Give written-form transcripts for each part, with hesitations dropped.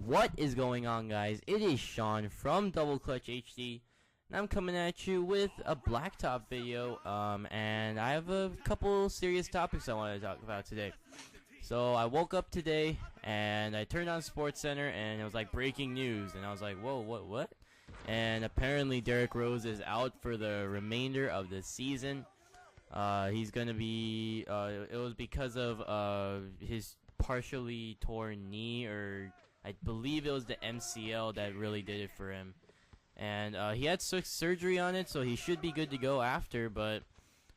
What is going on, guys? It is Sean from DoubleClutchHD, and I'm coming at you with a Blacktop video. And I have a couple serious topics I want to talk about today. So I woke up today and I turned on SportsCenter and it was like breaking news, and I was like, whoa, what? And apparently Derrick Rose is out for the remainder of the season. He's gonna be. It was because of his partially torn knee, or I believe it was the MCL that really did it for him. And he had surgery on it, so he should be good to go after. But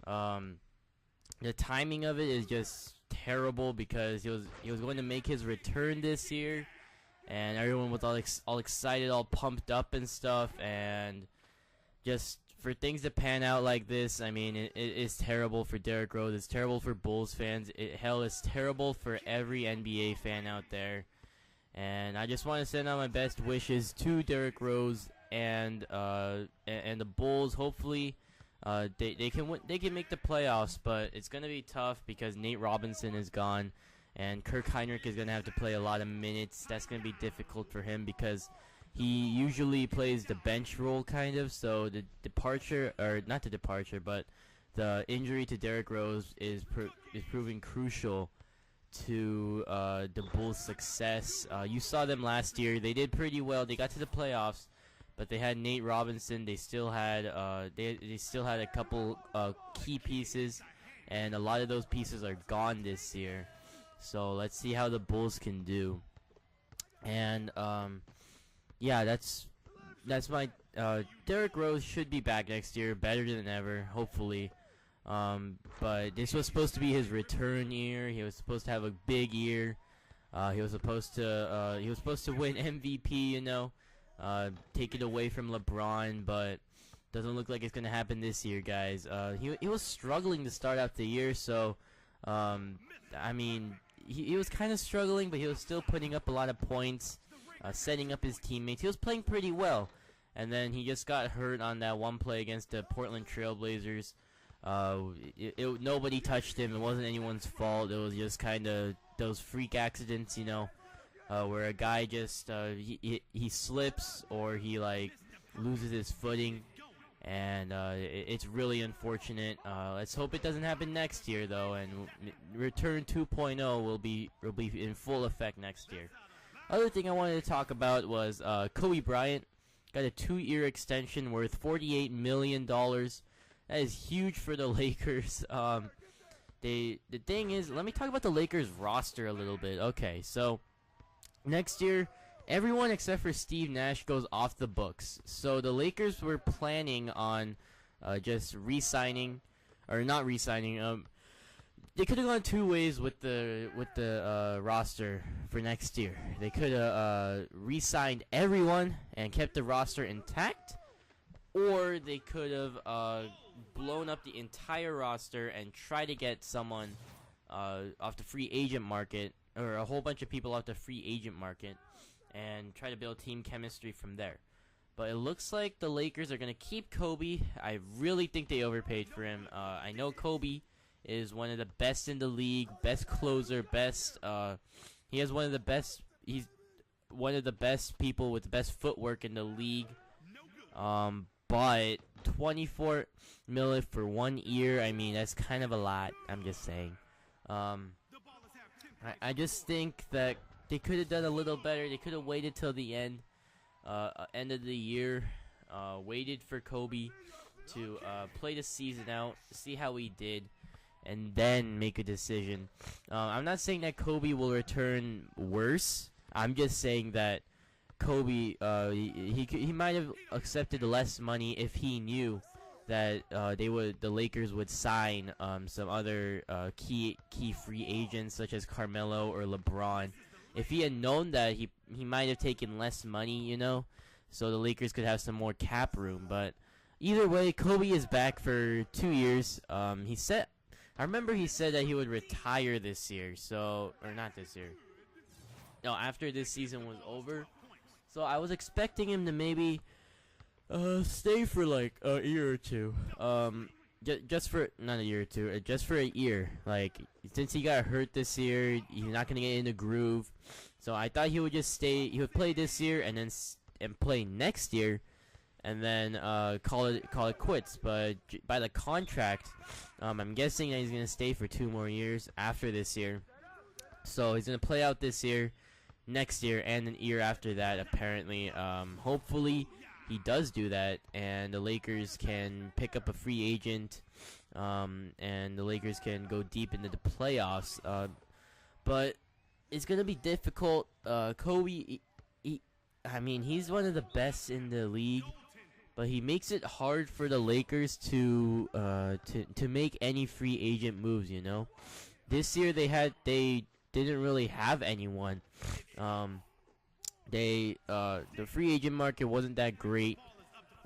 the timing of it is just terrible because he was going to make his return this year, and everyone was all excited, all pumped up and stuff, and just for things to pan out like this, I mean, it is terrible for Derrick Rose. It's terrible for Bulls fans. Hell, it's terrible for every NBA fan out there. And I just want to send out my best wishes to Derrick Rose and the Bulls. Hopefully, they can make the playoffs, but it's gonna be tough because Nate Robinson is gone, and Kirk Heinrich is gonna have to play a lot of minutes. That's gonna be difficult for him because he usually plays the bench role, kind of. So the departure, or not the departure, but the injury to Derrick Rose is proving crucial to the Bulls' success. You saw them last year; they did pretty well. They got to the playoffs, but they had Nate Robinson. They still had they still had a couple key pieces, and a lot of those pieces are gone this year. So let's see how the Bulls can do. And yeah, that's my Derrick Rose should be back next year, better than ever, hopefully. But this was supposed to be his return year. He was supposed to have a big year. He was supposed to win MVP, you know, take it away from LeBron, but doesn't look like it's gonna happen this year, guys. He was struggling to start out the year, so I mean, he was kind of struggling, but he was still putting up a lot of points, setting up his teammates. He was playing pretty well, and then he just got hurt on that one play against the Portland Trailblazers. Nobody touched him. It wasn't anyone's fault. It was just kind of those freak accidents, you know, where a guy just he slips, or he like loses his footing, and it's really unfortunate. Let's hope it doesn't happen next year, though, and Return 2.0 will be in full effect next year. Other thing I wanted to talk about was Kobe Bryant got a 2-year extension worth $48 million. That is huge for the Lakers. The thing is, let me talk about the Lakers roster a little bit. Okay, so next year, everyone except for Steve Nash goes off the books. So the Lakers were planning on just re-signing, or not re-signing. They could have gone two ways with the roster for next year. They could have re-signed everyone and kept the roster intact, or they could have blown up the entire roster and try to get someone off the free agent market, or a whole bunch of people off the free agent market, and try to build team chemistry from there. But it looks like the Lakers are going to keep Kobe. I really think they overpaid for him. I know Kobe is one of the best in the league, best closer, best. He has one of the best. He's one of the best people with the best footwork in the league. But $24 million for 1 year, I mean, that's kind of a lot. I'm just saying. I just think that they could have done a little better. They could have waited till the end of the year, waited for Kobe to play the season out, see how he did, and then make a decision. I'm not saying that Kobe will return worse. I'm just saying that Kobe, he might have accepted less money if he knew that the Lakers would sign some other key free agents such as Carmelo or LeBron. If he had known that, he might have taken less money, you know, so the Lakers could have some more cap room. But either way, Kobe is back for 2 years. I remember he said that he would retire this year, or not this year. No, after this season was over. So I was expecting him to maybe stay for like a year or two. Just for not a year or two, just for a year. Like, since he got hurt this year, he's not gonna get in the groove. So I thought he would just stay. He would play this year and then play next year, and then call it quits. But by the contract, I'm guessing that he's gonna stay for 2 more years after this year. So he's gonna play out this year, next year, and the year after that. Apparently, hopefully he does do that, and the Lakers can pick up a free agent, and the Lakers can go deep into the playoffs. But it's gonna be difficult. Kobe, I mean, he's one of the best in the league, but he makes it hard for the Lakers to make any free agent moves. You know, this year they didn't really have anyone. The free agent market wasn't that great.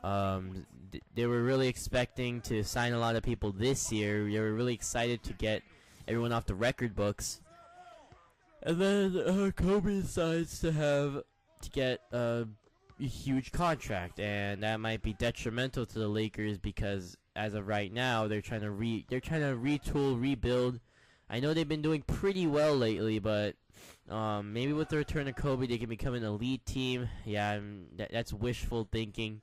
They were really expecting to sign a lot of people this year. They were really excited to get everyone off the record books. And then Kobe decides to get a huge contract, and that might be detrimental to the Lakers because as of right now, they're trying to retool, rebuild. I know they've been doing pretty well lately, but maybe with the return of Kobe, they can become an elite team. Yeah, that's wishful thinking,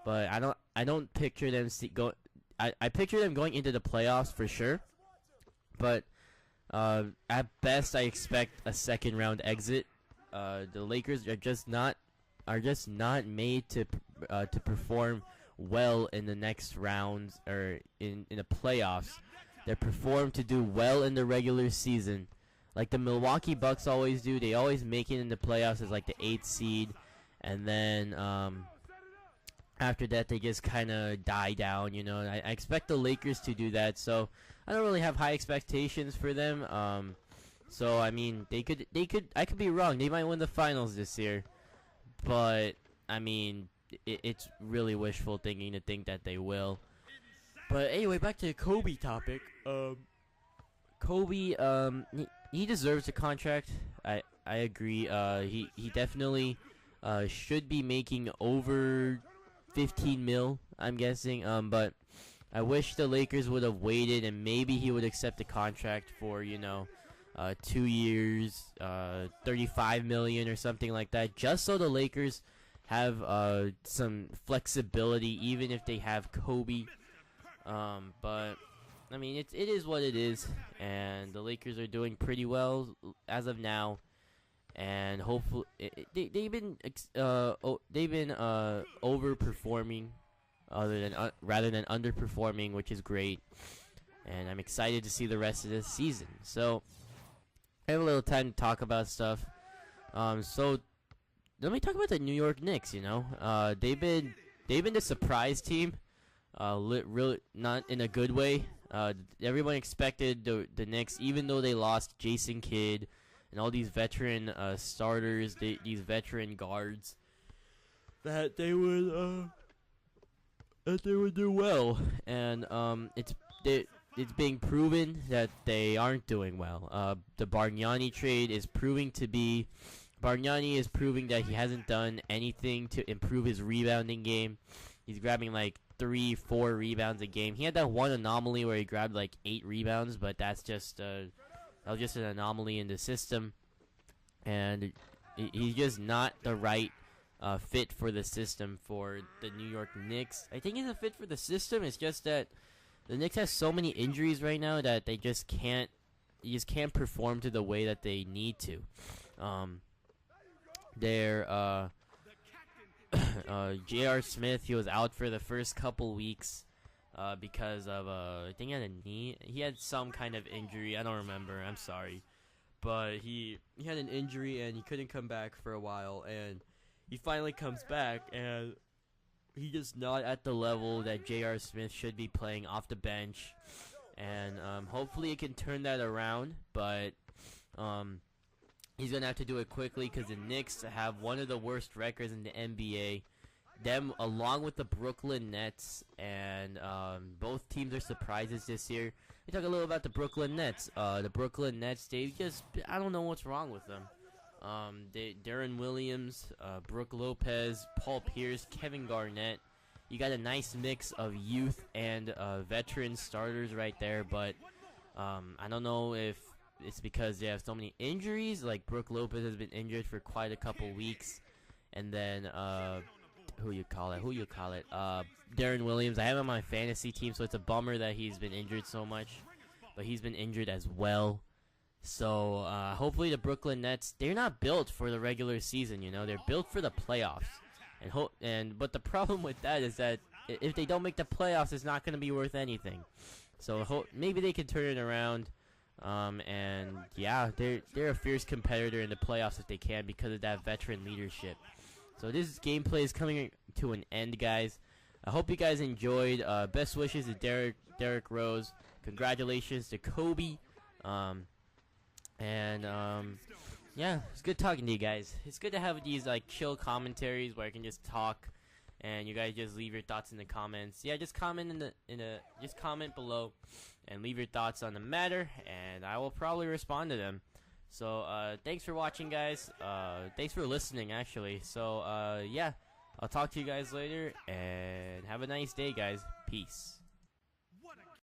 but I don't picture them I picture them going into the playoffs for sure, but at best, I expect a second round exit. The Lakers are just not made to perform well in the next rounds or in the playoffs. They're performed to do well in the regular season, like the Milwaukee Bucks always do. They always make it in the playoffs as like the 8th seed, and then after that they just kind of die down. You know, I expect the Lakers to do that. So I don't really have high expectations for them. So I mean, I could be wrong. They might win the finals this year, but I mean, it's really wishful thinking to think that they will. But anyway, back to the Kobe topic. Kobe, he deserves a contract. I agree. He definitely should be making over 15 mil. I'm guessing. But I wish the Lakers would have waited and maybe he would accept a contract for 2 years, 35 million or something like that, just so the Lakers have some flexibility, even if they have Kobe. But I mean, it is what it is, and the Lakers are doing pretty well as of now, and hopefully they've been overperforming rather than underperforming, which is great, and I'm excited to see the rest of this season. So I have a little time to talk about stuff. So let me talk about the New York Knicks. They've been the surprise team. Really not in a good way. Everyone expected the Knicks, even though they lost Jason Kidd and all these veteran starters, these veteran guards, that they would do well. And it's being proven that they aren't doing well. The Bargnani trade is proving that he hasn't done anything to improve his rebounding game. He's grabbing like 3-4 rebounds a game. He had that one anomaly where he grabbed like 8 rebounds, but that was just an anomaly in the system, and he's just not the right fit for the system for the New York Knicks. I think he's a fit for the system. It's just that the Knicks has so many injuries right now that they just can't perform to the way that they need to. J.R. Smith, he was out for the first couple weeks because of I think he had some kind of injury. I don't remember. I'm sorry, but he had an injury and he couldn't come back for a while, and he finally comes back, and he's just not at the level that J.R. Smith should be playing off the bench, and hopefully it can turn that around, but he's going to have to do it quickly because the Knicks have one of the worst records in the NBA. Them, along with the Brooklyn Nets, and both teams are surprises this year. We talk a little about the Brooklyn Nets. The Brooklyn Nets, I don't know what's wrong with them. Darren Williams, Brooke Lopez, Paul Pierce, Kevin Garnett. You got a nice mix of youth and veteran starters right there, but I don't know if it's because they have so many injuries. Like Brook Lopez has been injured for quite a couple weeks, and then who you call it? Darren Williams. I have him on my fantasy team, so it's a bummer that he's been injured so much, but he's been injured as well. So hopefully the Brooklyn Nets, they're not built for the regular season, you know, they're built for the playoffs. But the problem with that is that if they don't make the playoffs, it's not going to be worth anything. So maybe they can turn it around. And yeah, they're a fierce competitor in the playoffs if they can, because of that veteran leadership. So this gameplay is coming to an end, guys. I hope you guys enjoyed. Best wishes to Derrick Rose. Congratulations to Kobe. Yeah, it's good talking to you guys. It's good to have these like chill commentaries where I can just talk, and you guys just leave your thoughts in the comments. Yeah, just comment just comment below, and leave your thoughts on the matter, and I will probably respond to them. So thanks for watching, guys. Thanks for listening, actually. So yeah, I'll talk to you guys later, and have a nice day, guys. Peace.